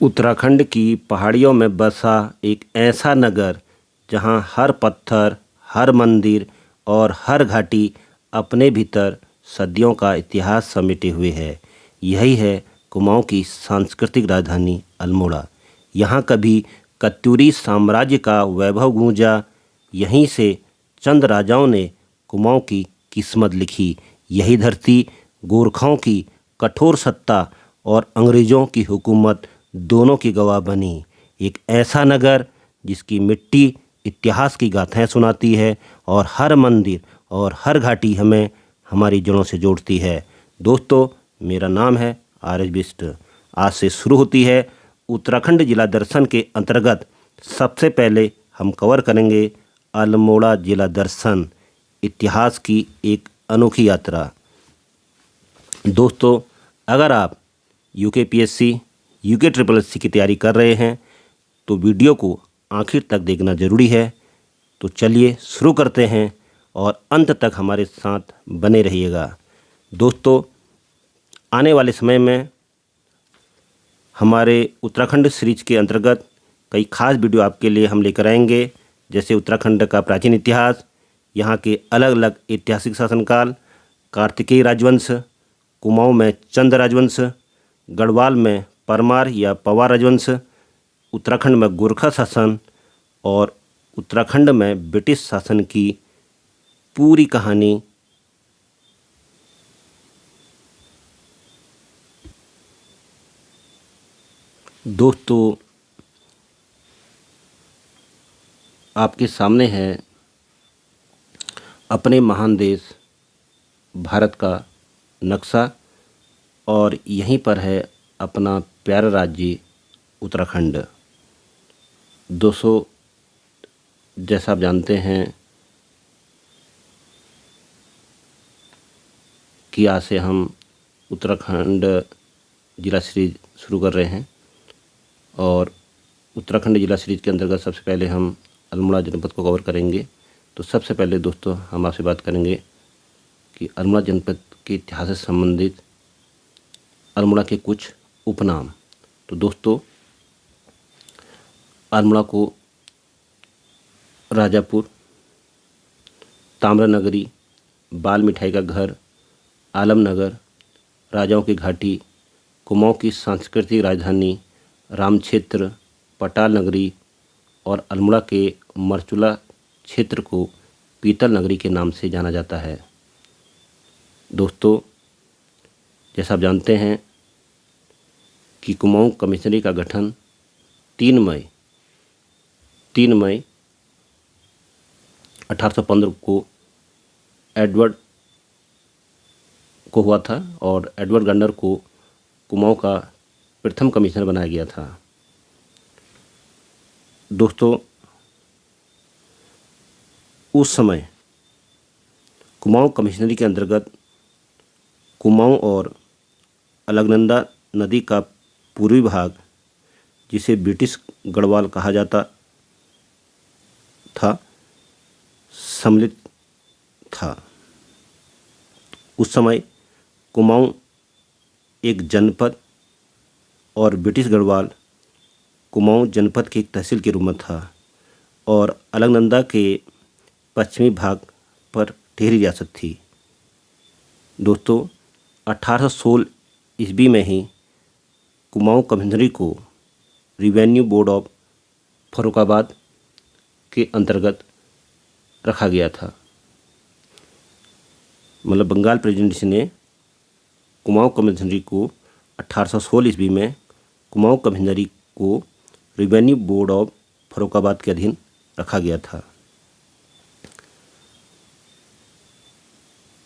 उत्तराखंड की पहाड़ियों में बसा एक ऐसा नगर जहां हर पत्थर, हर मंदिर और हर घाटी अपने भीतर सदियों का इतिहास समेटे हुए है। यही है कुमाऊं की सांस्कृतिक राजधानी अल्मोड़ा। यहाँ कभी कत्यूरी साम्राज्य का वैभव गूंजा। यहीं से चंद राजाओं ने कुमाऊं की किस्मत लिखी। यही धरती गोरखाओं की कठोर सत्ता और अंग्रेज़ों की हुकूमत दोनों की गवाह बनी। एक ऐसा नगर जिसकी मिट्टी इतिहास की गाथाएं सुनाती है और हर मंदिर और हर घाटी हमें हमारी जड़ों से जोड़ती है। दोस्तों, मेरा नाम है आर.एस. बिष्ट। आज से शुरू होती है उत्तराखंड जिला दर्शन के अंतर्गत। सबसे पहले हम कवर करेंगे अल्मोड़ा जिला दर्शन, इतिहास की एक अनोखी यात्रा। दोस्तों, अगर आप यूकेपीएससी, यूके-SSS की तैयारी कर रहे हैं तो वीडियो को आखिर तक देखना ज़रूरी है। तो चलिए शुरू करते हैं और अंत तक हमारे साथ बने रहिएगा। दोस्तों, आने वाले समय में हमारे उत्तराखंड सीरीज के अंतर्गत कई खास वीडियो आपके लिए हम लेकर आएंगे, जैसे उत्तराखंड का प्राचीन इतिहास, यहाँ के अलग अलग ऐतिहासिक शासनकाल, कार्तिकेय राजवंश, कुमाऊं में चंद राजवंश, गढ़वाल में परमार या पवार राजवंश, उत्तराखंड में गोरखा शासन और उत्तराखंड में ब्रिटिश शासन की पूरी कहानी। दोस्तों, आपके सामने है अपने महान देश भारत का नक्शा और यहीं पर है अपना प्यारा राज्य उत्तराखंड। दोस्तों, जैसा आप जानते हैं कि आज से हम उत्तराखंड जिला सीरीज शुरू कर रहे हैं और उत्तराखंड जिला सीरीज के अंतर्गत सबसे पहले हम अल्मोड़ा जनपद को कवर करेंगे। तो सबसे पहले दोस्तों हम आपसे बात करेंगे कि अल्मोड़ा जनपद के इतिहास से संबंधित अल्मोड़ा के कुछ उपनाम। तो दोस्तों, अल्मोड़ा को राजापुर, ताम्रनगरी, बाल मिठाई का घर, आलमनगर, राजाओं की घाटी, कुमाऊं की सांस्कृतिक राजधानी, रामक्षेत्र, पटाल नगरी और अल्मोड़ा के मरचुला क्षेत्र को पीतल नगरी के नाम से जाना जाता है। दोस्तों, जैसा आप जानते हैं कि कुमाऊं कमिश्नरी का गठन 3 मई 1815 को एडवर्ड को हुआ था और एडवर्ड गंडर को कुमाऊं का प्रथम कमिश्नर बनाया गया था। दोस्तों, उस समय कुमाऊं कमिश्नरी के अंतर्गत कुमाऊं और अलकनंदा नदी का पूर्वी भाग, जिसे ब्रिटिश गढ़वाल कहा जाता था, सम्मिलित था। उस समय कुमाऊं एक जनपद और ब्रिटिश गढ़वाल कुमाऊं जनपद की एक तहसील के रूप में था और अलकनंदा के पश्चिमी भाग पर टिहरी रियासत थी। दोस्तों, 1816 ईस्वी में ही कुमाऊं कमिश्नरी को रेवेन्यू बोर्ड ऑफ फर्रुखाबाद के अंतर्गत रखा गया था। मतलब बंगाल प्रेसिडेंसी ने कुमाऊं कमिश्नरी को 1816 ईस्वी में कुमाऊं कमिश्नरी को रेवेन्यू बोर्ड ऑफ फर्रुखाबाद के अधीन रखा गया था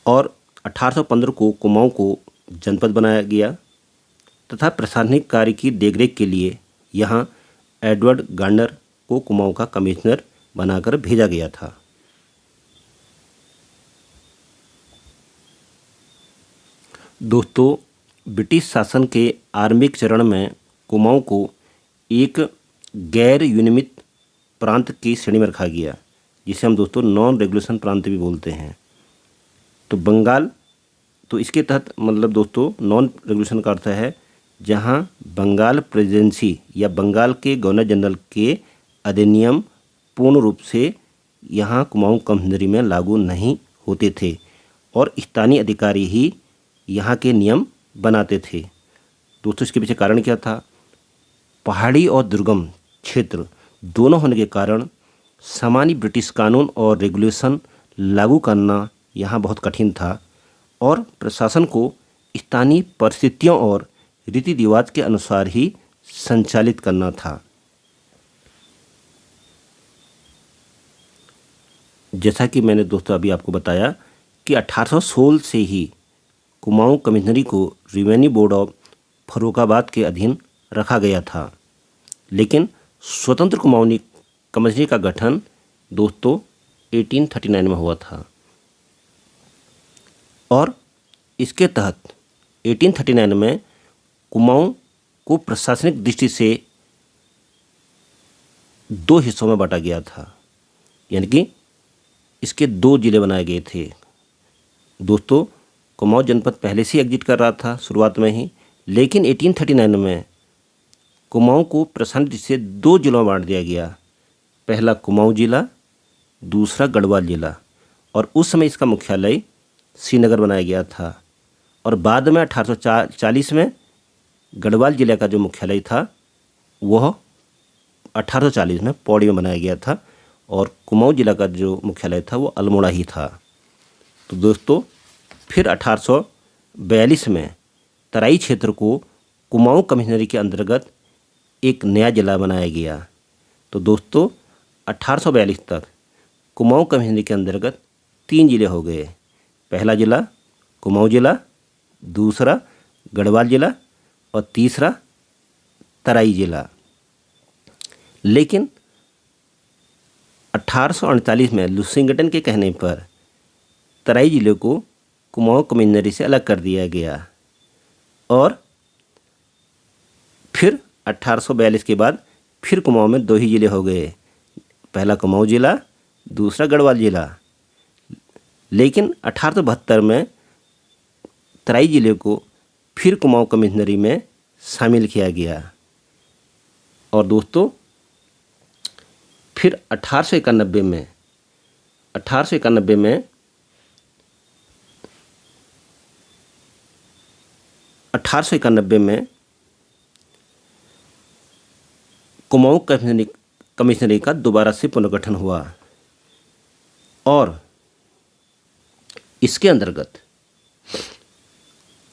और 1815 को कुमाऊं को जनपद बनाया गया तथा प्रशासनिक कार्य की देखरेख के लिए यहाँ एडवर्ड गार्नर को कुमाऊं का कमिश्नर बनाकर भेजा गया था। दोस्तों, ब्रिटिश शासन के आरंभिक चरण में कुमाऊं को एक गैर युनियमित प्रांत की श्रेणी में रखा गया, जिसे हम दोस्तों नॉन रेगुलेशन प्रांत भी बोलते हैं। तो बंगाल, तो इसके तहत मतलब दोस्तों नॉन रेगुलेशन का अर्थ है जहां बंगाल प्रेसिडेंसी या बंगाल के गवर्नर जनरल के अधिनियम पूर्ण रूप से यहाँ कुमाऊं कमिश्नरी में लागू नहीं होते थे और स्थानीय अधिकारी ही यहाँ के नियम बनाते थे। दोस्तों, इसके पीछे कारण क्या था? पहाड़ी और दुर्गम क्षेत्र दोनों होने के कारण सामान्य ब्रिटिश कानून और रेगुलेशन लागू करना यहाँ बहुत कठिन था और प्रशासन को स्थानीय परिस्थितियों और रीति रिवाज के अनुसार ही संचालित करना था। जैसा कि मैंने दोस्तों अभी आपको बताया कि 1816 से ही कुमाऊं कमिश्नरी को रेवेन्यू बोर्ड ऑफ फर्रुखाबाद के अधीन रखा गया था, लेकिन स्वतंत्र कुमाऊनी कमिश्नरी का गठन दोस्तों 1839 में हुआ था और इसके तहत 1839 में कुमाऊं को प्रशासनिक दृष्टि से 2 हिस्सों में बांटा गया था, यानी कि इसके 2 जिले बनाए गए थे। दोस्तों, कुमाऊं जनपद पहले से एग्जिट कर रहा था शुरुआत में ही, लेकिन 1839 में कुमाऊं को प्रशासनिक दृष्टि से 2 जिलों में बांट दिया गया। पहला कुमाऊं जिला, दूसरा गढ़वाल जिला, और उस समय इसका मुख्यालय श्रीनगर बनाया गया था और बाद में 1840 में गढ़वाल जिले का जो मुख्यालय था वह 1840 में पौड़ी में बनाया गया था और कुमाऊं जिला का जो मुख्यालय था वो अल्मोड़ा ही था। तो दोस्तों, फिर 1842 में तराई क्षेत्र को कुमाऊं कमिश्नरी के अंतर्गत एक नया जिला बनाया गया। तो दोस्तों, 1842 तक कुमाऊं कमिश्नरी के अंतर्गत 3 जिले हो गए। पहला जिला कुमाऊं जिला, दूसरा गढ़वाल जिला और तीसरा तराई जिला। लेकिन 1848 में लुसिंगटन के कहने पर तराई जिले को कुमाऊं कमिश्नरी से अलग कर दिया गया और फिर 1842 के बाद फिर कुमाऊं में 2 ही जिले हो गए, पहला कुमाऊं जिला, दूसरा गढ़वाल जिला। लेकिन 1872 में तराई जिले को फिर कुमाऊं कमिश्नरी में शामिल किया गया और दोस्तों फिर 1891 में कुमाऊं कमिश्नरी का दोबारा से पुनर्गठन हुआ और इसके अंतर्गत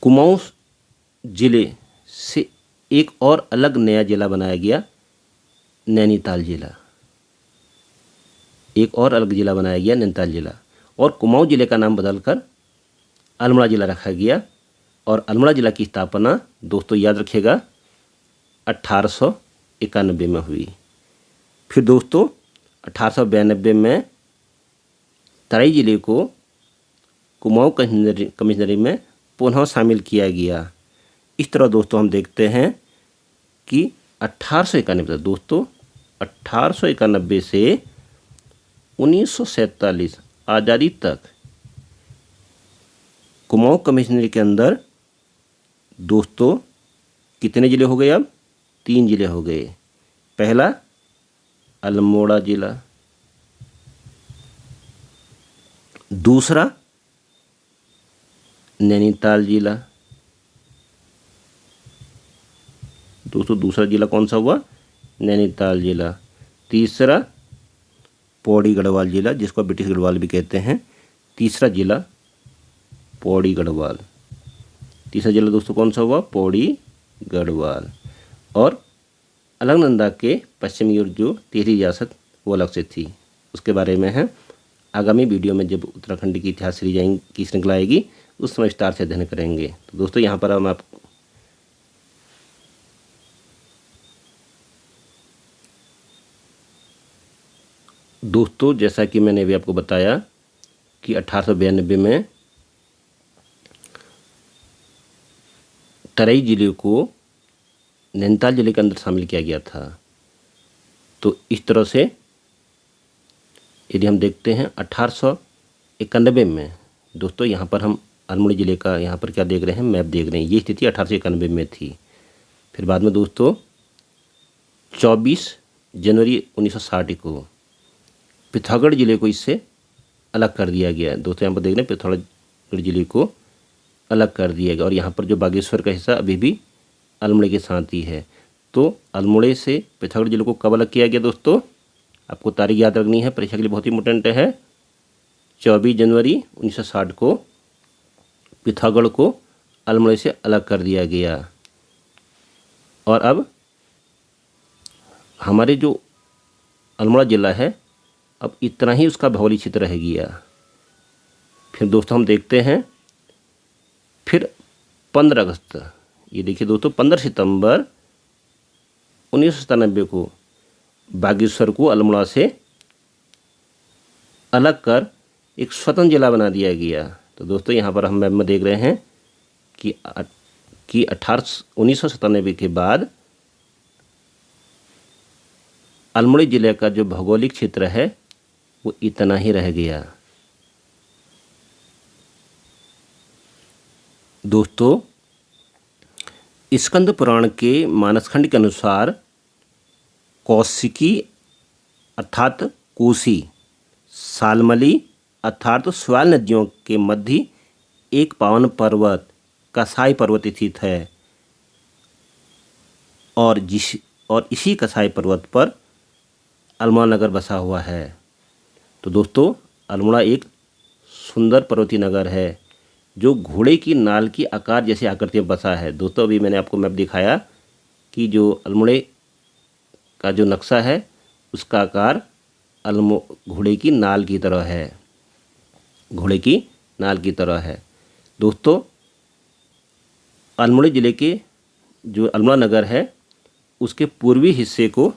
कुमाऊं जिले से एक और अलग नया जिला बनाया गया, नैनीताल जिला। एक और अलग जिला बनाया गया, नैनीताल जिला, और कुमाऊं जिले का नाम बदलकर अल्मोड़ा जिला रखा गया और अल्मोड़ा जिला की स्थापना दोस्तों याद रखिएगा 1891 में हुई। फिर दोस्तों 1892 में तराई जिले को कुमाऊं कमिश्नरी में पुनः शामिल किया गया। इस तरह दोस्तों हम देखते हैं कि 1891 दोस्तों 1891 से 1947 आज़ादी तक कुमाऊं कमिश्नरी के अंदर दोस्तों कितने ज़िले हो गए? अब 3 ज़िले हो गए। पहला अल्मोड़ा ज़िला, दूसरा नैनीताल ज़िला, दोस्तों दूसरा ज़िला कौन सा हुआ? नैनीताल ज़िला। तीसरा पौड़ी गढ़वाल ज़िला, जिसको ब्रिटिश गढ़वाल भी कहते हैं। तीसरा ज़िला पौड़ी गढ़वाल। तीसरा ज़िला दोस्तों कौन सा हुआ? पौड़ी गढ़वाल। और अलकनंदा के पश्चिमी ओर जो टिहरी रियासत वो अलग से थी, उसके बारे में है आगामी वीडियो में जब उत्तराखंड की इतिहास सीरीज की श्रृंखला आएगी उस समय विस्तार से अध्ययन करेंगे। तो दोस्तों यहाँ पर हम आपको दोस्तों जैसा कि मैंने अभी आपको बताया कि 1892 में तराई जिले को नैनीताल जिले के अंदर शामिल किया गया था। तो इस तरह से यदि हम देखते हैं 1891 में दोस्तों यहाँ पर हम अल्मोड़ा जिले का यहाँ पर क्या देख रहे हैं? मैप देख रहे हैं। ये स्थिति 1891 में थी। फिर बाद में दोस्तों 24 जनवरी 1960 को पिथौरागढ़ ज़िले को इससे अलग कर दिया गया। दोस्तों यहाँ पर देख रहे हैं पिथौरागढ़ ज़िले को अलग कर दिया गया और यहाँ पर जो बागेश्वर का हिस्सा अभी भी अल्मोड़े के साथ ही है। तो अल्मोड़े से पिथौरागढ़ ज़िले को कब अलग किया गया दोस्तों? आपको तारीख याद रखनी है, परीक्षा के लिए बहुत इंपॉर्टेंट है। 24 जनवरी 1960 को पिथौरागढ़ को अल्मोड़े से अलग कर दिया गया। और अब हमारे जो अल्मोड़ा ज़िला है अब इतना ही उसका भौगोलिक क्षेत्र रह गया। फिर दोस्तों हम देखते हैं फिर 15 अगस्त, ये देखिए दोस्तों 15 सितंबर 1997 को बागेश्वर को अल्मोड़ा से अलग कर एक स्वतंत्र जिला बना दिया गया। तो दोस्तों यहाँ पर हम मैप में देख रहे हैं कि 1997 के बाद अल्मोड़ा जिले का जो भौगोलिक क्षेत्र है वो इतना ही रह गया। दोस्तों स्कंद पुराण के मानसखंड के अनुसार कौशिकी अर्थात कोसी, सालमली अर्थात स्वाल नदियों के मध्य एक पावन पर्वत कसाई पर्वत स्थित है और इसी कसाई पर्वत पर अल्मोड़ा नगर बसा हुआ है। तो दोस्तों अल्मोड़ा एक सुंदर पर्वतीय नगर है जो घोड़े की नाल की आकार जैसे आकृति में बसा है। दोस्तों अभी मैंने आपको मैप दिखाया कि जो अल्मोड़े का जो नक्शा है उसका आकार घोड़े की नाल की तरह है, घोड़े की नाल की तरह है। दोस्तों अल्मोड़ा ज़िले के जो अल्मोड़ा नगर है उसके पूर्वी हिस्से को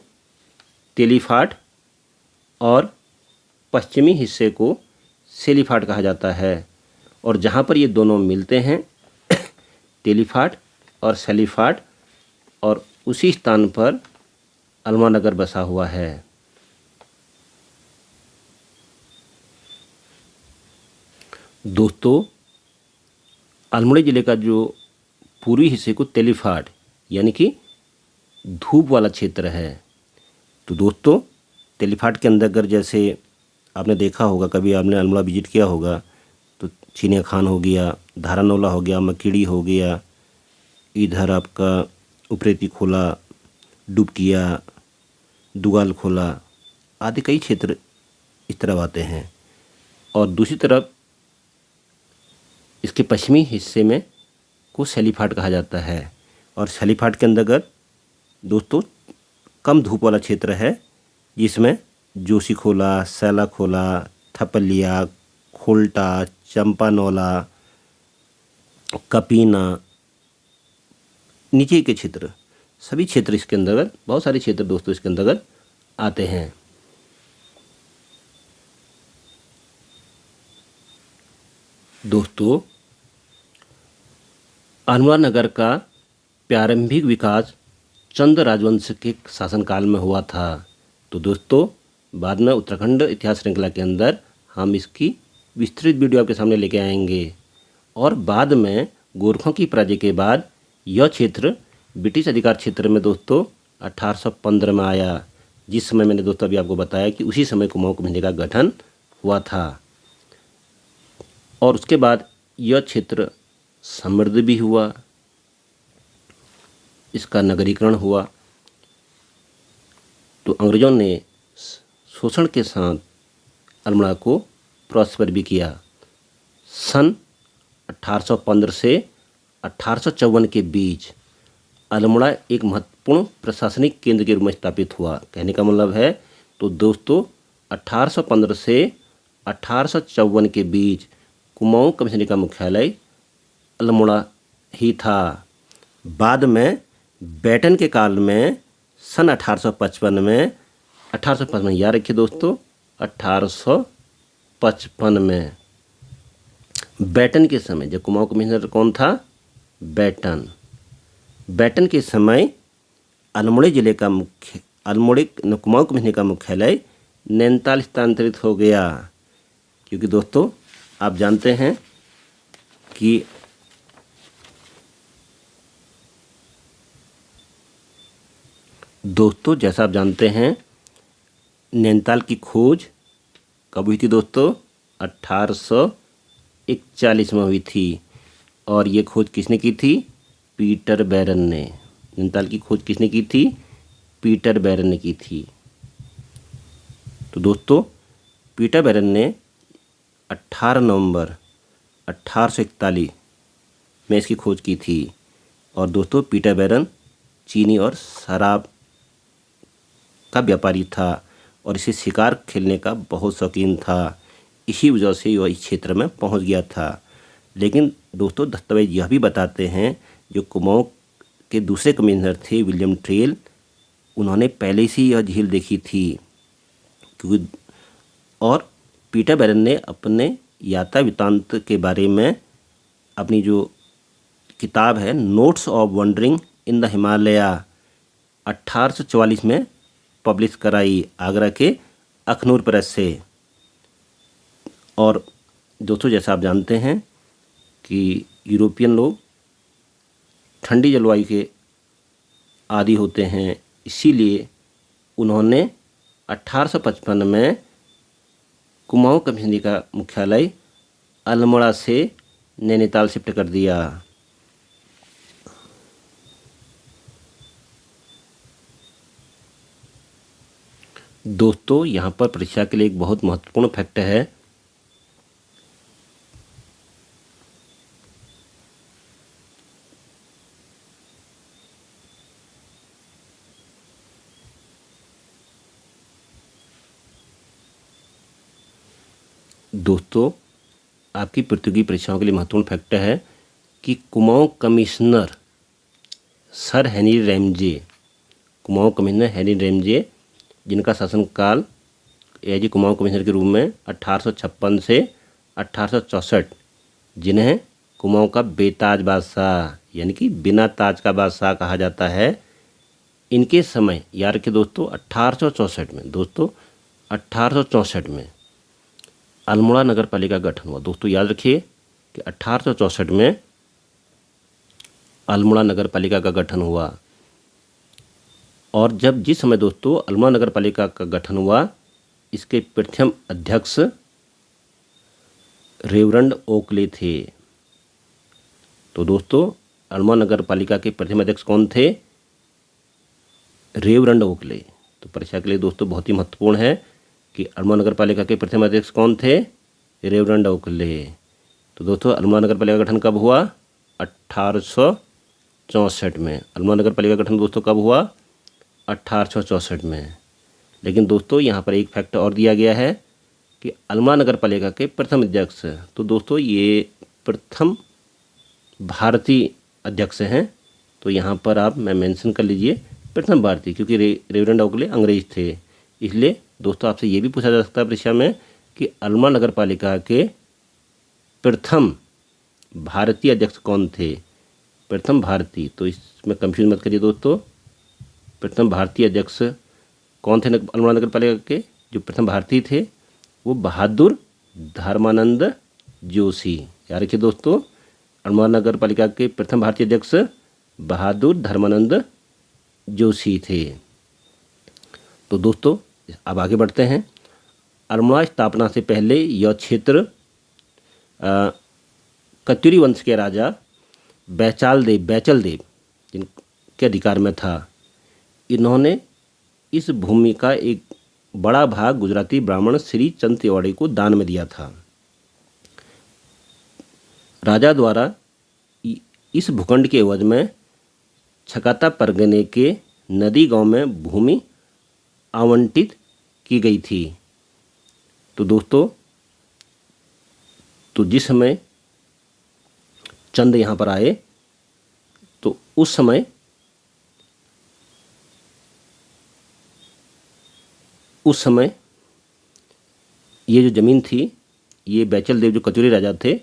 तेलीफाट और पश्चिमी हिस्से को सेलीफाट कहा जाता है और जहाँ पर ये दोनों मिलते हैं तेलीफाट और सेलीफाट और उसी स्थान पर अल्मोड़ा नगर बसा हुआ है। दोस्तों अल्मोड़ा ज़िले का जो पूर्वी हिस्से को तेलीफाट यानी कि धूप वाला क्षेत्र है। तो दोस्तों तेलीफाट के अंदर अगर जैसे आपने देखा होगा, कभी आपने अल्मोड़ा विजिट किया होगा तो चिनिया खान हो गया, धारानौला हो गया, मकीड़ी हो गया, इधर आपका उपरेती खोला, डुबकिया, दुगाल खोला आदि कई क्षेत्र इस तरफ आते हैं। और दूसरी तरफ इसके पश्चिमी हिस्से में को सेलीफाट कहा जाता है और सेलीफाट के अंतर्गत दोस्तों कम धूप वाला क्षेत्र है जिसमें जोशी खोला, सैला खोला, थपलिया, खोल्टा, चंपानौला, कपीना, नीचे के क्षेत्र सभी क्षेत्र इसके अंतर्गत, बहुत सारे क्षेत्र दोस्तों इसके अंतर्गत आते हैं। दोस्तों अल्मोड़ा नगर का प्रारंभिक विकास चंद राजवंश के शासनकाल में हुआ था। तो दोस्तों बाद में उत्तराखंड इतिहास श्रृंखला के अंदर हम इसकी विस्तृत वीडियो आपके सामने लेके आएंगे और बाद में गोरखों की पराजय के बाद यह क्षेत्र ब्रिटिश अधिकार क्षेत्र में दोस्तों 1815 में आया, जिस समय मैंने दोस्तों अभी आपको बताया कि उसी समय कुमाऊं कमेटी का गठन हुआ था और उसके बाद यह क्षेत्र समृद्ध भी हुआ, इसका नगरीकरण हुआ। तो अंग्रेज़ों ने शोषण के साथ अल्मोड़ा को प्रॉस्पर भी किया। सन 1815 से 1854 के बीच अल्मोड़ा एक महत्वपूर्ण प्रशासनिक केंद्र के रूप में स्थापित हुआ। कहने का मतलब है तो दोस्तों 1815 से 1854 के बीच कुमाऊं कमिश्नरी का मुख्यालय अल्मोड़ा ही था। बाद में बैटन के काल में सन 1855 याद रखिए दोस्तों 1855 में बैटन के समय जब कुमाऊं कमिश्नर कौन था? बैटन के समय अल्मोड़ा जिले का कुमाऊं कमिश्नरी का मुख्यालय नैनीताल स्थानांतरित हो गया, क्योंकि दोस्तों आप जानते हैं कि दोस्तों जैसा आप जानते हैं, नैनीताल की खोज कब हुई थी दोस्तों? 1841 में हुई थी। और ये खोज किसने की थी? पीटर बैरन ने। नैनीताल की खोज किसने की थी? पीटर बैरन ने की थी। तो दोस्तों पीटर बैरन ने 18 नवंबर 1841 में इसकी खोज की थी। और दोस्तों पीटर बैरन चीनी और शराब का व्यापारी था और इसे शिकार खेलने का बहुत शौकीन था। इसी वजह से वह इस क्षेत्र में पहुंच गया था। लेकिन दोस्तों दस्तावेज यह भी बताते हैं, जो कुमाऊं के दूसरे कमिश्नर थे विलियम ट्रेल, उन्होंने पहले से ही यह झील देखी थी। क्योंकि और पीटर बैरन ने अपने यात्रा वृत्तांत के बारे में अपनी जो किताब है notes of wondering in the Himalaya 1844 में पब्लिश कराई आगरा के अखनूर प्रेस से। और दोस्तों जैसा आप जानते हैं कि यूरोपियन लोग ठंडी जलवायु के आदी होते हैं, इसीलिए उन्होंने 1855 में कुमाऊं कमिश्नरी का मुख्यालय अल्मोड़ा से नैनीताल शिफ्ट कर दिया। दोस्तों यहाँ पर परीक्षा के लिए एक बहुत महत्वपूर्ण फैक्ट है। दोस्तों आपकी प्रतियोगी परीक्षाओं के लिए महत्वपूर्ण फैक्ट है कि Kumaon commissioner sir Henry Ramsay, Kumaon commissioner Henry Ramsay, जिनका शासनकाल एजी कुमाऊं कमिश्नर के रूप में 1856 से 1864, जिन्हें कुमाऊं का बेताज बादशाह यानी कि बिना ताज का बादशाह कहा जाता है, इनके समय याद रखिए दोस्तों 1864 में, दोस्तों 1864 में अल्मोड़ा नगर पालिका का गठन हुआ। दोस्तों याद रखिए कि 1864 में अल्मोड़ा नगर पालिका का गठन हुआ। और जिस समय दोस्तों अल्मोड़ा नगर पालिका का गठन हुआ, इसके प्रथम अध्यक्ष रेवरेंड ओकले थे। तो दोस्तों अल्मोड़ा नगर पालिका के प्रथम अध्यक्ष कौन थे? Reverend Oakley. तो परीक्षा के लिए दोस्तों बहुत ही महत्वपूर्ण है कि अल्मोड़ा नगर पालिका के प्रथम अध्यक्ष कौन थे? Reverend Oakley. तो दोस्तों अल्मोड़ा नगर पालिका का गठन कब हुआ? 1864 में। अल्मोड़ा नगर पालिका का गठन दोस्तों कब हुआ? 1864 में। लेकिन दोस्तों यहाँ पर एक फैक्ट और दिया गया है कि अल्मोड़ा नगर पालिका के प्रथम अध्यक्ष, तो दोस्तों ये प्रथम भारतीय अध्यक्ष हैं। तो यहाँ पर आप मैं मेंशन कर लीजिए प्रथम भारतीय, क्योंकि रेवरेंड ओकले अंग्रेज थे। इसलिए दोस्तों आपसे ये भी पूछा जा सकता है परीक्षा में कि अल्मोड़ा नगर पालिका के प्रथम भारतीय अध्यक्ष कौन थे? प्रथम भारतीय, तो इसमें कंफ्यूज मत करिए दोस्तों। प्रथम भारतीय अध्यक्ष कौन थे अल्मोड़ा नगर पालिका के? जो प्रथम भारतीय थे वो बहादुर धर्मानंद जोशी। याद रखिए दोस्तों, अल्मोड़ा नगर पालिका के प्रथम भारतीय अध्यक्ष बहादुर धर्मानंद जोशी थे। तो दोस्तों अब आगे बढ़ते हैं। अल्मोड़ा स्थापना से पहले यह क्षेत्र कत्यूरी वंश के राजा बैचल देव जिनके अधिकार में था। इन्होंने इस भूमि का एक बड़ा भाग गुजराती ब्राह्मण श्री चंद तिवाड़ी को दान में दिया था। राजा द्वारा इस भूखंड के एवज में छकाता परगने के नदी गांव में भूमि आवंटित की गई थी। तो दोस्तों तो जिस समय चंद यहाँ पर आए तो उस समय ये जो ज़मीन थी, ये बैचल देव जो कचूरी राजा थे,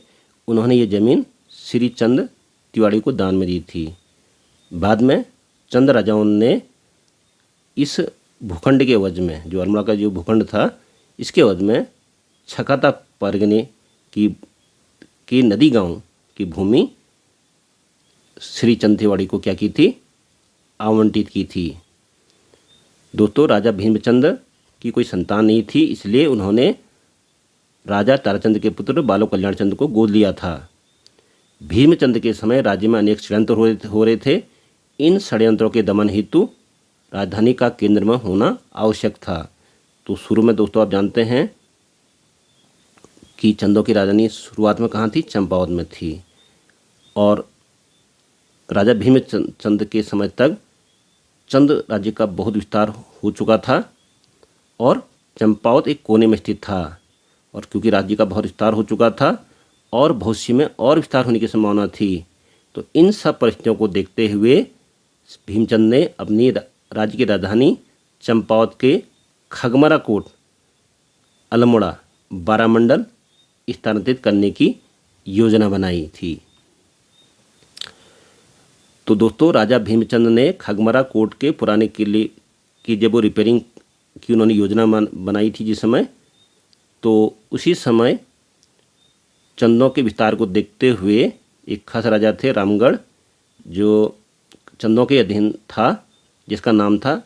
उन्होंने ये ज़मीन श्री चंद तिवाड़ी को दान में दी थी। बाद में चंद राजाओं ने इस भूखंड के एवज में, जो अल्मोड़ा का जो भूखंड था, इसके एवज में छकाता परगने की नदी गांव की भूमि श्री चंद तिवाड़ी को क्या की थी? आवंटित की थी। दोस्तों राजा भीमचंद्र की कोई संतान नहीं थी, इसलिए उन्होंने राजा ताराचंद के पुत्र बालो कल्याण चंद्र को गोद लिया था। भीमचंद्र के समय राज्य में अनेक षड्यंत्र हो रहे थे। इन षड्यंत्रों के दमन हेतु राजधानी का केंद्र में होना आवश्यक था। तो शुरू में दोस्तों आप जानते हैं कि चंदों की राजधानी शुरुआत में कहाँ थी? चंपावत में थी। और राजा भीमचंद्र के समय तक चंद राज्य का बहुत विस्तार हो चुका था और चंपावत एक कोने में स्थित था। और क्योंकि राज्य का बहुत विस्तार हो चुका था और भविष्य में और विस्तार होने की संभावना थी, तो इन सब परिस्थितियों को देखते हुए भीमचंद ने अपनी राज्य की राजधानी चंपावत के खगमरा कोट, अल्मोड़ा, बारामंडल स्थानांतरित करने की योजना बनाई थी। तो दोस्तों राजा भीमचंद ने खगमरा कोट के पुराने किले की जब वो रिपेयरिंग की उन्होंने योजना बनाई थी जिस समय, तो उसी समय चंदों के विस्तार को देखते हुए एक खास राजा थे रामगढ़, जो चंदों के अधीन था, जिसका नाम था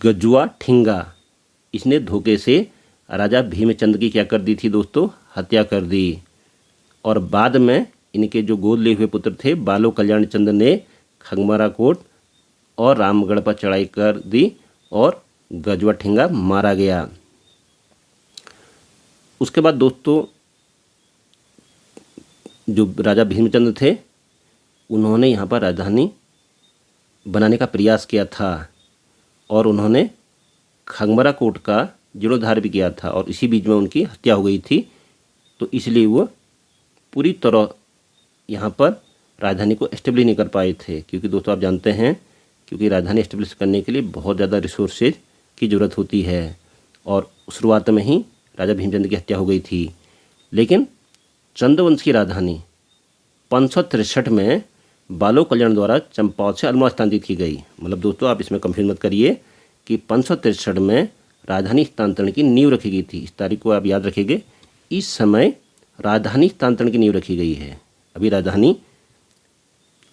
गजुआ ठिंगा। इसने धोखे से राजा भीमचंद की क्या कर दी थी दोस्तों? हत्या कर दी। और बाद में इनके जो गोद लिए हुए पुत्र थे बालो कल्याण चंद्र ने खगमरा कोट और रामगढ़ पर चढ़ाई कर दी और गजुआ ठिंगा मारा गया। उसके बाद दोस्तों जो राजा भीमचंद्र थे उन्होंने यहाँ पर राजधानी बनाने का प्रयास किया था और उन्होंने खगमरा कोट का जीर्णोद्धार भी किया था और इसी बीच में उनकी हत्या हो गई थी। तो इसलिए वो पूरी तरह यहाँ पर राजधानी को एस्टेब्लिश नहीं कर पाए थे, क्योंकि दोस्तों आप जानते हैं क्योंकि राजधानी एस्टेब्लिश करने के लिए बहुत ज़्यादा रिसोर्सेज की ज़रूरत होती है और शुरुआत में ही राजा भीमचंद्र की हत्या हो गई थी। लेकिन चंद्रवंश की राजधानी 563 में बालो कल्याण द्वारा चंपावत से अल्मोड़ा स्थानांतरित की गई। मतलब दोस्तों आप इसमें कंफ्यूज मत करिए कि 563 में राजधानी स्थानांतरण की नींव रखी गई थी। इस तारीख को आप याद रखेंगे। इस समय राजधानी स्थानांतरण की नींव रखी गई है। अभी राजधानी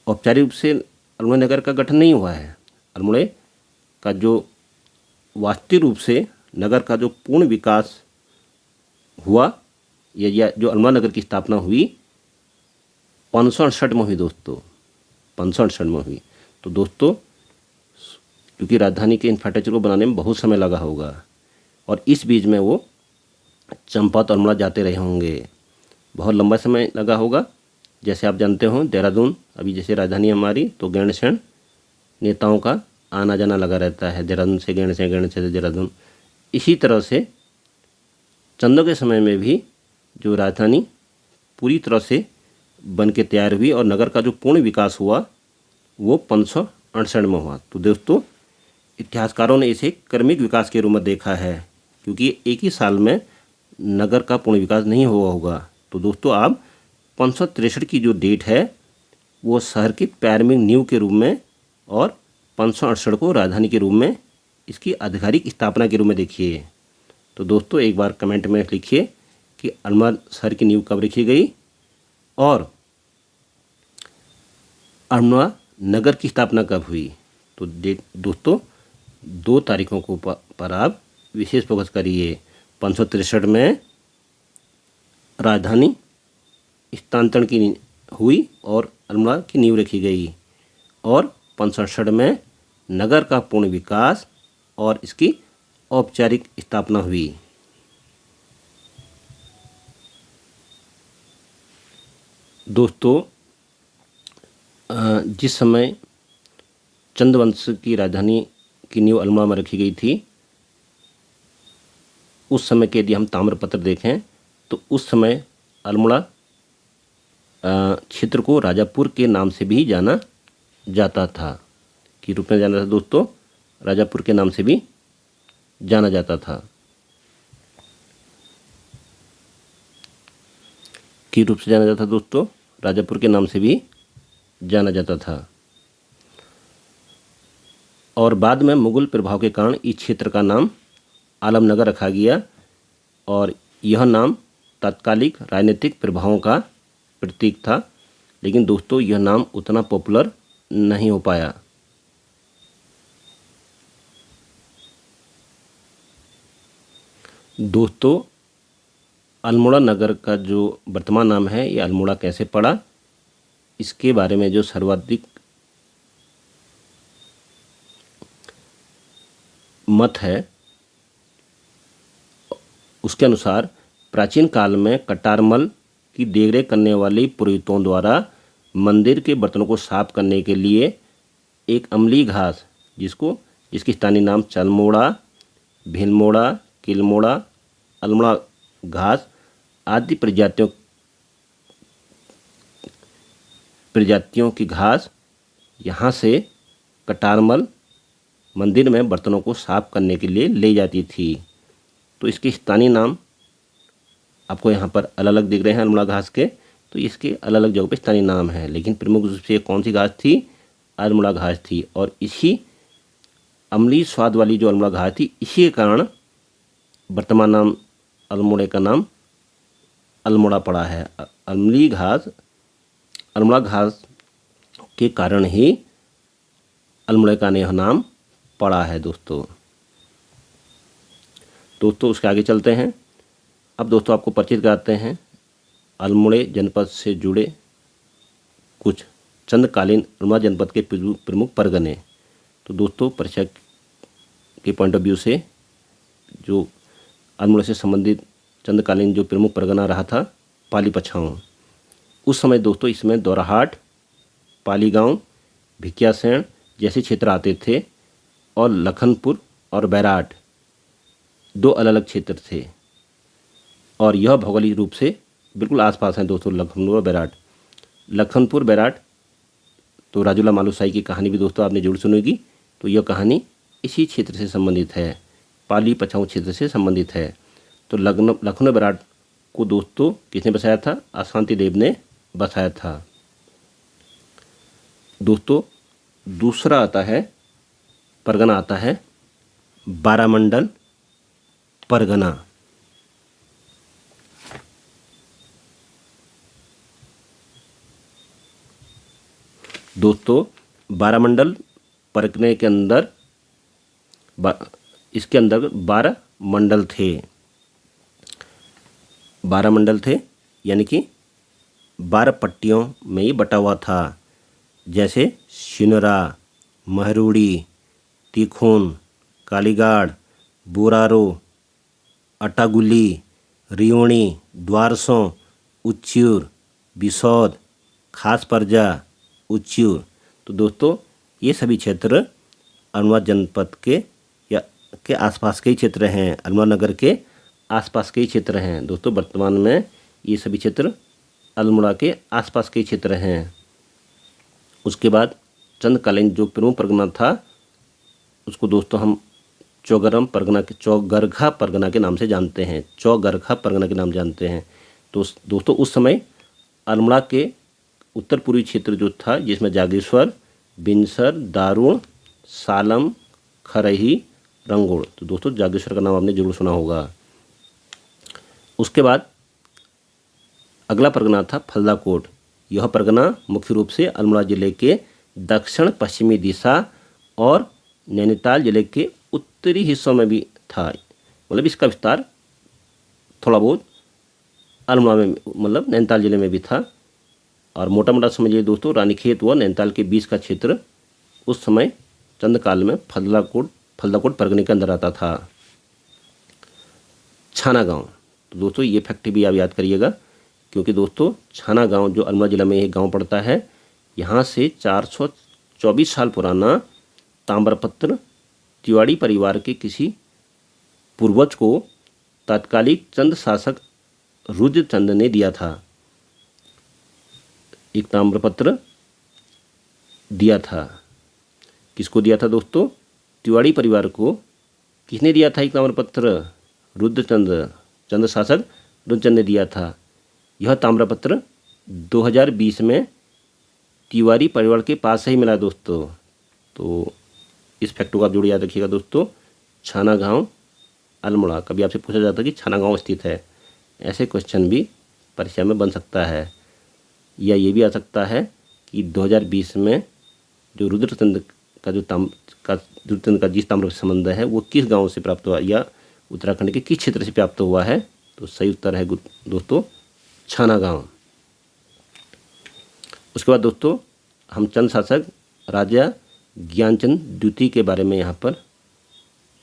औपचारिक रूप से अल्मोड़ा नगर का गठन नहीं हुआ है। अल्मोड़ा का जो वास्तविक रूप से नगर का जो पूर्ण विकास हुआ या जो अल्मोड़ा नगर की स्थापना हुई 568 में हुई दोस्तों, 568 में हुई। तो दोस्तों क्योंकि राजधानी के इंफ्रास्ट्रक्चर को बनाने में बहुत समय लगा होगा और इस बीच में वो चंपावत और अल्मोड़ा जाते रहे होंगे, बहुत लंबा समय लगा होगा। जैसे आप जानते हो देहरादून अभी जैसे राजधानी हमारी, तो गैरसैंण नेताओं का आना जाना लगा रहता है, देहरादून से गैरसैंण, गैरसैंण से देहरादून। इसी तरह से चंदों के समय में भी जो राजधानी पूरी तरह से बन के तैयार हुई और नगर का जो पूर्ण विकास हुआ वो 568 में हुआ। तो दोस्तों इतिहासकारों ने इसे क्रमिक विकास के रूप में देखा है, क्योंकि एक ही साल में नगर का पूर्ण विकास नहीं हुआ होगा। तो दोस्तों आप 563 की जो डेट है वो शहर की प्रारंभिक नींव के रूप में और 568 को राजधानी के रूप में इसकी आधिकारिक स्थापना के रूप में देखिए। तो दोस्तों एक बार कमेंट में लिखिए कि अल्मोड़ा शहर की नींव कब रखी गई और अल्मोड़ा नगर की स्थापना कब हुई। तो दोस्तों 2 तारीखों को पर आप विशेष फोकस करिए। 563 में राजधानी स्थानांतरण की हुई और अल्मोड़ा की नींव रखी गई और 568 में नगर का पूर्ण विकास और इसकी औपचारिक स्थापना हुई। दोस्तों जिस समय चंद्रवंश की राजधानी की नींव अल्मोड़ा में रखी गई थी उस समय के यदि हम ताम्रपत्र देखें तो उस समय अल्मोड़ा क्षेत्र को राजापुर के नाम से भी जाना जाता था, कि रूप में जाना था दोस्तों, राजापुर के नाम से भी जाना जाता था, की रूप से जाना जाता था दोस्तों, राजापुर के नाम से भी जाना जाता था। और बाद में मुगल प्रभाव के कारण इस क्षेत्र का नाम आलमनगर रखा गया और यह नाम तात्कालिक राजनीतिक प्रभावों का प्रतीक था। लेकिन दोस्तों यह नाम उतना पॉपुलर नहीं हो पाया। दोस्तों, अल्मोड़ा नगर का जो वर्तमान नाम है, ये अल्मोड़ा कैसे पड़ा, इसके बारे में जो सर्वाधिक मत है, उसके अनुसार प्राचीन काल में कटारमल की देखरेख करने वाले पुरोहितों द्वारा मंदिर के बर्तनों को साफ करने के लिए एक अम्लीय घास, जिसकी स्थानीय नाम चलमोड़ा, भीलमोड़ा, किलमोड़ा, अल्मोड़ा घास आदि प्रजातियों की घास यहाँ से कटारमल मंदिर में बर्तनों को साफ करने के लिए ले जाती थी। तो इसके स्थानीय नाम आपको यहाँ पर अलग अलग दिख रहे हैं अल्मोड़ा घास के, तो इसके अलग अलग जगहों पे स्थानीय नाम है, लेकिन प्रमुख रूप से कौन सी घास थी? अल्मोड़ा घास थी। और इसी अम्लीय स्वाद वाली जो अल्मोड़ा घास थी, इसी के कारण वर्तमान नाम अल्मोड़े का नाम अल्मोड़ा पड़ा है। अम्लीय घास, अल्मोड़ा घास के कारण ही अल्मोड़े का यह नाम पड़ा है। दोस्तों उसके आगे चलते हैं। अब दोस्तों आपको परिचित कराते हैं अल्मोड़े जनपद से जुड़े कुछ चंदकालीन अल्मोड़ा जनपद के प्रमुख परगने। तो दोस्तों परिचय के पॉइंट ऑफ व्यू से जो अल्मोड़े से संबंधित चंदकालीन जो प्रमुख परगना रहा था, पाली पछाऊँ, उस समय दोस्तों इसमें दोराहाट, पाली गाँव, भिकियासैंण जैसे क्षेत्र आते थे और लखनपुर और बैराट दो अलग अलग क्षेत्र थे, और यह भौगोलिक रूप से बिल्कुल आसपास हैं दोस्तों, लखनपुर और बैराट। लखनपुर बैराट तो राजूला मालूशाही की कहानी भी दोस्तों आपने जरूर सुनी होगी, तो यह कहानी इसी क्षेत्र से संबंधित है, पाली पछाऊ क्षेत्र से संबंधित है। तो लखनऊ बैराट को दोस्तों किसने बसाया था? अशांति देव ने बसाया था। दोस्तों दूसरा आता है परगना, आता है बारामंडल परगना। दोस्तों बारामंडल परगने के अंदर इसके अंदर 12 मंडल थे। 12 मंडल थे यानी कि 12 पट्टियों में ही बटा हुआ था, जैसे शिनरा, महरूड़ी, तीखून, कालीगाड़, बोरारो, अटागुली, रियोणी, द्वारसों, उच्यूर, बिसौद, खास परजा, उच्यूर। तो दोस्तों ये सभी क्षेत्र अल्मोड़ा जनपद के आसपास के ही क्षेत्र हैं, अल्मोड़ा नगर के आसपास के ही क्षेत्र हैं। दोस्तों वर्तमान में ये सभी क्षेत्र अल्मोड़ा के आसपास के क्षेत्र हैं। उसके बाद चंदकालीन जो प्रमुख परगना था, उसको दोस्तों हम चौगरखा परगना के नाम से जानते हैं, चौगरखा परगना के नाम जानते हैं। तो दोस्तों उस समय अल्मोड़ा के उत्तर पूर्वी क्षेत्र जो था, जिसमें जागेश्वर, बिनसर, दारुण, सालम, खरही, रंगोड़, तो दोस्तों जागेश्वर का नाम आपने जरूर सुना होगा। उसके बाद अगला परगना था फलदाकोट। यह परगना मुख्य रूप से अल्मोड़ा जिले के दक्षिण पश्चिमी दिशा और नैनीताल जिले के उत्तरी हिस्सों में भी था, मतलब इसका विस्तार थोड़ा बहुत अल्मोड़ा में, मतलब नैनीताल जिले में भी था। और मोटा मोटा समझिए दोस्तों, रानीखेत व नैनीताल के बीच का क्षेत्र उस समय चंदकाल में फलदाकोट परगने के अंदर आता था। छाना गांव, तो दोस्तों ये फैक्ट भी आप याद करिएगा, क्योंकि दोस्तों छाना गांव जो अल्मोड़ा जिला में एक गांव पड़ता है, यहाँ से 424 साल पुराना ताम्रपत्र तिवाड़ी परिवार के किसी पूर्वज को तत्कालिक चंद शासक रुद्रचंद ने दिया था। एक ताम्रपत्र दिया था, किसको दिया था दोस्तों? तिवाड़ी परिवार को किसने दिया था? एक ताम्रपत्र चंद शासक रुद्रचंद ने दिया था। यह ताम्रपत्र 2020 में तिवारी परिवार के पास ही मिला दोस्तों। तो इस फैक्ट को आप जोड़ याद रखिएगा दोस्तों। छाना गांव अल्मोड़ा, कभी आपसे पूछा जाता है कि छाना गांव स्थित है, ऐसे क्वेश्चन भी परीक्षा में बन सकता है। या ये भी आ सकता है कि 2020 में जो रुद्रचंद का जिस ताम्र संबंध है वो किस गांव से प्राप्त हुआ, या उत्तराखंड के किस क्षेत्र से प्राप्त हुआ है? तो सही उत्तर है दोस्तों छाना गांव। उसके बाद दोस्तों हम चंद शासक राजा ज्ञानचंद द्वितीय के बारे में यहाँ पर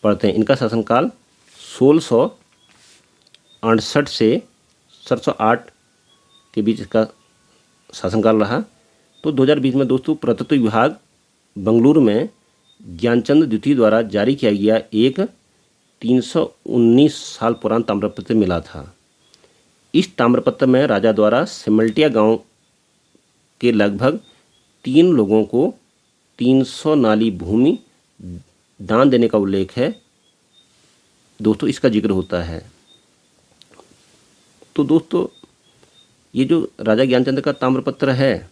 पढ़ते हैं। इनका शासनकाल 1668 से 1708 के बीच इसका शासनकाल रहा। तो 2020 में दोस्तों पुरातत्व विभाग बंगलुरु में ज्ञानचंद द्वितीय द्वारा जारी किया गया एक 319 साल पुराना ताम्रपत्र मिला था। इस ताम्रपत्र में राजा द्वारा सिमल्टिया गांव के लगभग 3 लोगों को 300 नाली भूमि दान देने का उल्लेख है। दोस्तों इसका जिक्र होता है। तो दोस्तों ये जो राजा ज्ञानचंद का ताम्रपत्र है,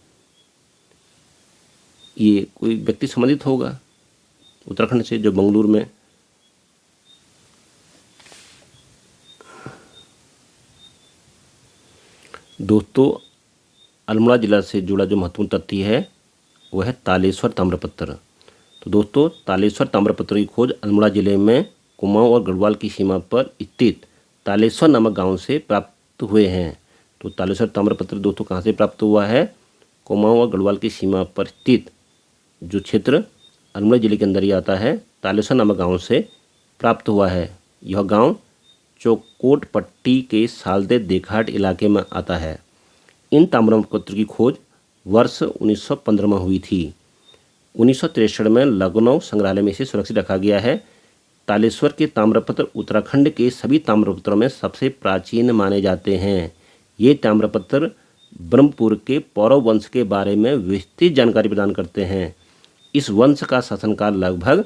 ये कोई व्यक्ति संबंधित होगा उत्तराखंड से, जो बंगलुरु में दोस्तों अल्मोड़ा जिला से जुड़ा जो महत्वपूर्ण तथ्य है वह है तालेश्वर ताम्रपत्र। तो दोस्तों तालेश्वर ताम्रपत्र की खोज अल्मोड़ा जिले में कुमाऊं और गढ़वाल की सीमा पर स्थित तालेश्वर नामक गांव से प्राप्त हुए हैं। तो तालेश्वर ताम्रपत्र दोस्तों कहाँ से प्राप्त हुआ है? कुमाऊं और गढ़वाल की सीमा पर स्थित जो क्षेत्र अल्मोड़ा जिले के अंदर ही आता है, तालेश्वर नामक गांव से प्राप्त हुआ है। यह गांव चौकोट पट्टी के सालदे देखाट इलाके में आता है। इन ताम्रपत्र की खोज वर्ष 1915 में हुई थी। 1963 में लखनऊ संग्रहालय में इसे सुरक्षित रखा गया है। तालेश्वर के ताम्रपत्र उत्तराखंड के सभी ताम्रपत्रों में सबसे प्राचीन माने जाते हैं। ये ताम्रपत्र ब्रह्मपुर के पौरव वंश के बारे में विस्तृत जानकारी प्रदान करते हैं। इस वंश का शासनकाल लगभग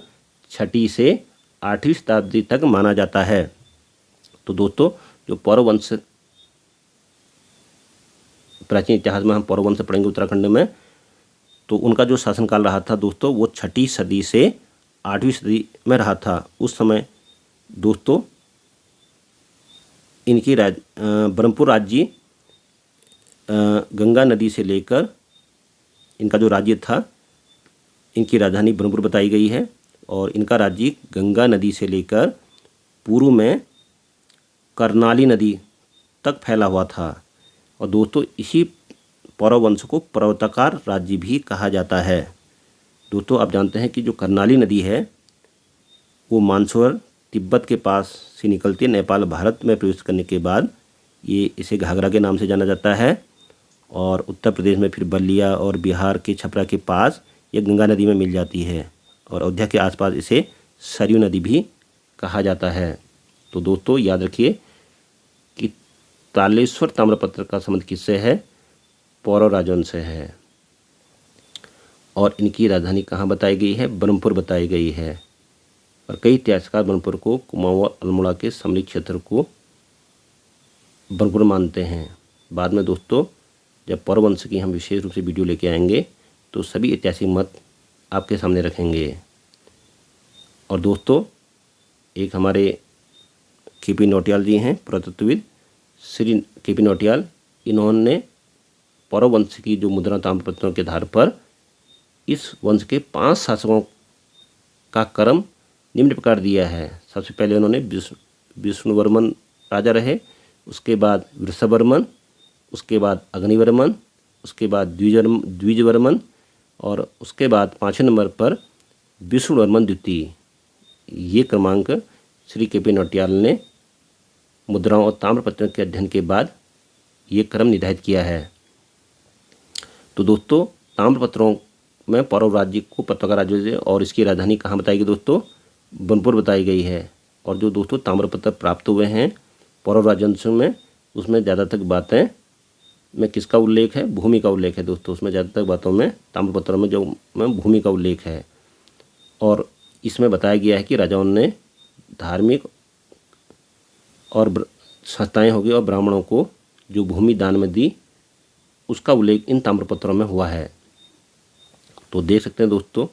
6वीं से 8वीं शताब्दी तक माना जाता है। तो दोस्तों जो पौरव वंश, प्राचीन इतिहास में हम पौरव वंश पढ़ेंगे उत्तराखंड में, तो उनका जो शासनकाल रहा था दोस्तों वो 6वीं सदी से 8वीं सदी में रहा था। उस समय दोस्तों इनकी ब्रह्मपुर राज्य गंगा नदी से लेकर इनका जो राज्य था, इनकी राजधानी ब्रह्मपुर बताई गई है और इनका राज्य गंगा नदी से लेकर पूर्व में करनाली नदी तक फैला हुआ था। और दोस्तों इसी पौरव वंश को पर्वताकार राज्य भी कहा जाता है। दोस्तों आप जानते हैं कि जो करनाली नदी है वो मानसरोवर तिब्बत के पास से निकलती है, नेपाल भारत में प्रवेश करने के बाद ये इसे घाघरा के नाम से जाना जाता है। और उत्तर प्रदेश में फिर बलिया और बिहार के छपरा के पास ये गंगा नदी में मिल जाती है और अयोध्या के आसपास इसे सरयू नदी भी कहा जाता है। तो दोस्तों याद रखिए कि तालेश्वर ताम्रपत्र का संबंध किससे है? पौरव राजवंश से है। और इनकी राजधानी कहाँ बताई गई है? ब्रह्मपुर बताई गई है। और कई इतिहासकार ब्रह्मपुर को कुमाऊं और अल्मोड़ा के सम्मिलित क्षेत्र को ब्रह्मपुर मानते हैं। बाद में दोस्तों जब पौरव वंश की हम विशेष रूप से वीडियो लेके आएंगे तो सभी ऐतिहासिक मत आपके सामने रखेंगे। और दोस्तों एक हमारे के.पी. नौटियाल जी हैं, पुरातत्वविद श्री के.पी. नौटियाल, इन्होंने पौरव वंश की जो मुद्रा ताम्रपत्रों के आधार पर इस वंश के 5 शासकों का क्रम निम्न प्रकार दिया है। सबसे पहले उन्होंने विष्णुवर्मन राजा रहे, उसके बाद वृषवर्मन, उसके बाद अग्निवर्मन, उसके बाद द्विजवर्मन और उसके बाद 5वें नंबर पर विष्णुवर्मन द्वितीय। ये क्रमांक श्री के.पी. नौटियाल ने मुद्राओं और ताम्रपत्रों के अध्ययन के बाद ये क्रम निर्धारित किया है। तो दोस्तों ताम्रपत्रों में पौरव राज्य को पर्वताकार राज्य से और इसकी राजधानी कहाँ बताई गई दोस्तों? ब्रह्मपुर बताई गई है। और जो दोस्तों ताम्रपत्र प्राप्त हुए हैं पौरव राजवंश में, उसमें ज़्यादातर बातें में किसका उल्लेख है? भूमि का उल्लेख है दोस्तों। उसमें ज़्यादातर बातों में ताम्रपत्रों में जो भूमि का उल्लेख है। और इसमें बताया गया है कि राजाओं ने धार्मिक और संस्थाएं होगी और ब्राह्मणों को जो भूमि दान में दी, उसका उल्लेख इन ताम्रपत्रों में हुआ है। तो देख सकते हैं दोस्तों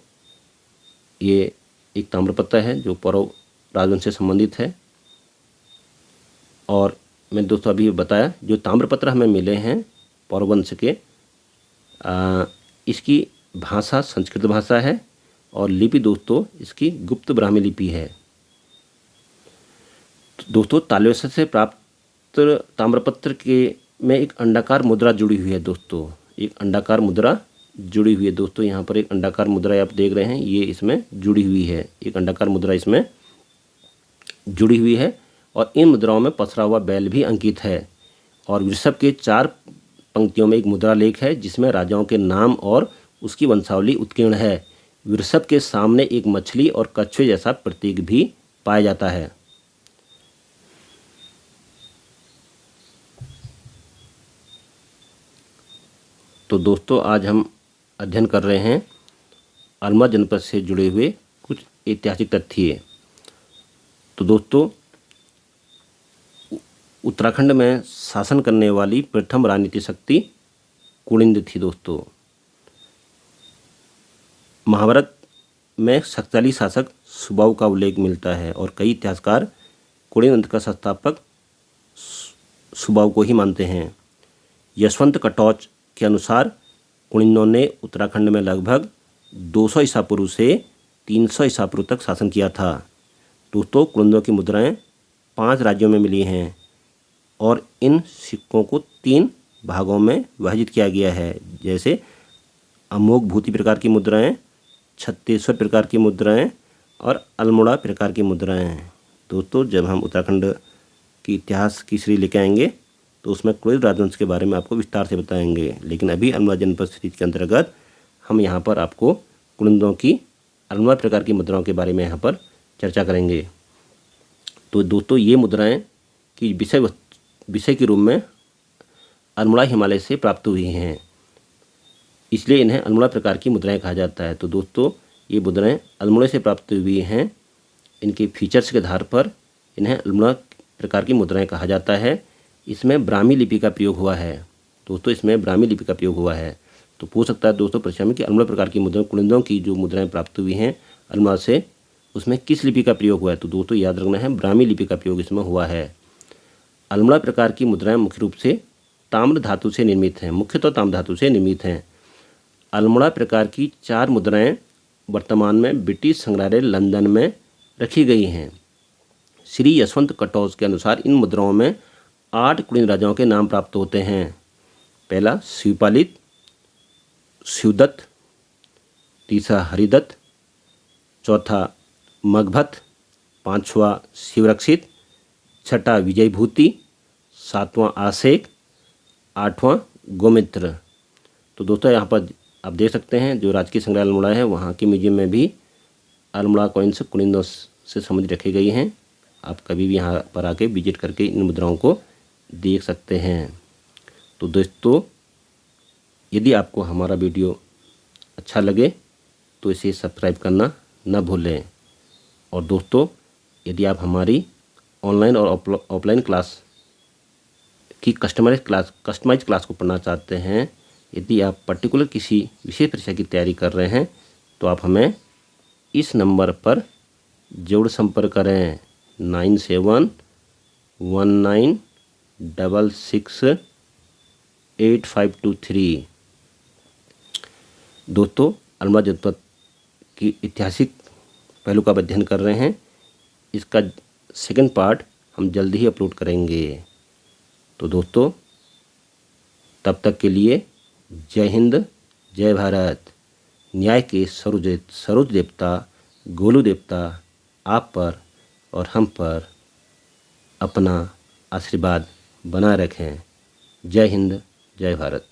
ये एक ताम्रपत्र है जो पौरव राजवंश से संबंधित है। और मैंने दोस्तों अभी बताया जो ताम्रपत्र हमें मिले हैं पौरव वंश के, इसकी भाषा संस्कृत भाषा है और लिपि दोस्तों इसकी गुप्त ब्राह्मी लिपि है। दोस्तों तालव्यस्थ से प्राप्त ताम्रपत्र के में एक अंडाकार मुद्रा जुड़ी हुई है दोस्तों, एक अंडाकार मुद्रा जुड़ी हुई है दोस्तों। यहाँ पर एक अंडाकार मुद्रा आप देख रहे हैं, ये इसमें जुड़ी हुई है, एक अंडाकार मुद्रा इसमें जुड़ी हुई है। और इन मुद्राओं में पसरा हुआ बैल भी अंकित है। और वृषभ के 4 पंक्तियों में एक मुद्रा लेख है जिसमें राजाओं के नाम और उसकी वंशावली उत्कीर्ण है। वृषभ के सामने एक मछली और कछुए जैसा प्रतीक भी पाया जाता है। तो दोस्तों आज हम अध्ययन कर रहे हैं अल्मोड़ा जनपद से जुड़े हुए कुछ ऐतिहासिक तथ्य। तो दोस्तों उत्तराखंड में शासन करने वाली प्रथम राजनीतिक शक्ति कुलिंद थी दोस्तों। महाभारत में शक्तिशाली शासक सुबाहु का उल्लेख मिलता है और कई इतिहासकार कुलिंद का संस्थापक सुबाहु को ही मानते हैं। यशवंत कटौच के अनुसार कुलिंदों ने उत्तराखंड में लगभग 200 ईसा पूर्व से 300 ईसा पूर्व तक शासन किया था। दोस्तों कुलिंदों की मुद्राएं 5 राज्यों में मिली हैं और इन सिक्कों को 3 भागों में विभाजित किया गया है, जैसे अमोघ भूति प्रकार की मुद्राएं, छत्तीसगढ़ प्रकार की मुद्राएं और अल्मोड़ा प्रकार की मुद्राएं। दोस्तों जब हम उत्तराखंड की इतिहास की सीरीज लेके आएंगे तो उसमें कुलिंद राजवंश के बारे में आपको विस्तार से बताएंगे, लेकिन अभी अल्मोड़ा जनपद सीरीज के अंतर्गत हम यहाँ पर आपको कुलिंदों की अल्मोड़ा प्रकार की मुद्राओं के बारे में यहाँ पर चर्चा करेंगे। तो दोस्तों ये मुद्राएं की विषय के रूप में अल्मोड़ा हिमालय से प्राप्त हुई हैं, इसलिए इन्हें अल्मोड़ा प्रकार की मुद्राएं कहा जाता है। तो दोस्तों ये मुद्राएं अल्मोड़ा से प्राप्त हुई हैं, इनके फीचर्स के आधार पर इन्हें अल्मोड़ा प्रकार की मुद्राएं कहा जाता है। इसमें ब्राह्मी लिपि का प्रयोग हुआ है दोस्तों, इसमें ब्राह्मी लिपि का प्रयोग हुआ है। तो पूछ सकता है दोस्तों परीक्षा में कि अल्मोड़ा प्रकार की मुद्राएं कुलिंदों की जो मुद्राएं प्राप्त हुई हैं अल्मोड़ा से, उसमें किस लिपि का प्रयोग हुआ है। तो दोस्तों याद रखना है ब्राह्मी लिपि का प्रयोग इसमें हुआ है। अल्मोड़ा प्रकार की मुद्राएं मुख्य रूप से ताम्र धातु से निर्मित हैं, मुख्यतः ताम्र धातु से निर्मित हैं। अल्मोड़ा प्रकार की 4 मुद्राएं वर्तमान में ब्रिटिश संग्रहालय लंदन में रखी गई हैं। श्री यशवंत कटौच के अनुसार इन मुद्राओं में 8 कुलिंद राजाओं के नाम प्राप्त होते हैं। पहला शिवपालित, शिवदत्त, तीसरा हरिदत्त, चौथा मगभत्त, 5वां शिवरक्षित, 6ठा विजयभूति, 7वां आसेक, 8वां गोमित्र। तो दोस्तों यहाँ पर आप देख सकते हैं जो राजकीय संग्रहालय अल्मोड़ा है वहाँ के म्यूजियम में भी अल्मोड़ा कॉइन्स कुलिंदों से संबंधित रखी गई हैं। आप कभी भी यहाँ पर आके विजिट करके इन मुद्राओं को देख सकते हैं। तो दोस्तों यदि आपको हमारा वीडियो अच्छा लगे तो इसे सब्सक्राइब करना न भूलें। और दोस्तों यदि आप हमारी ऑनलाइन और ऑफलाइन क्लास की कस्टमाइज क्लास को पढ़ना चाहते हैं, यदि आप पर्टिकुलर किसी विशेष परीक्षा की तैयारी कर रहे हैं तो आप हमें इस नंबर पर जरूर संपर्क करें 9719668523। दोस्तों अल्मोड़ा जनपद की ऐतिहासिक पहलू का अध्ययन कर रहे हैं, इसका सेकंड पार्ट हम जल्दी ही अपलोड करेंगे। तो दोस्तों तब तक के लिए जय हिंद, जय भारत। न्याय के सरोज देवता गोलू देवता आप पर और हम पर अपना आशीर्वाद बनाए रखें। जय हिंद, जय भारत।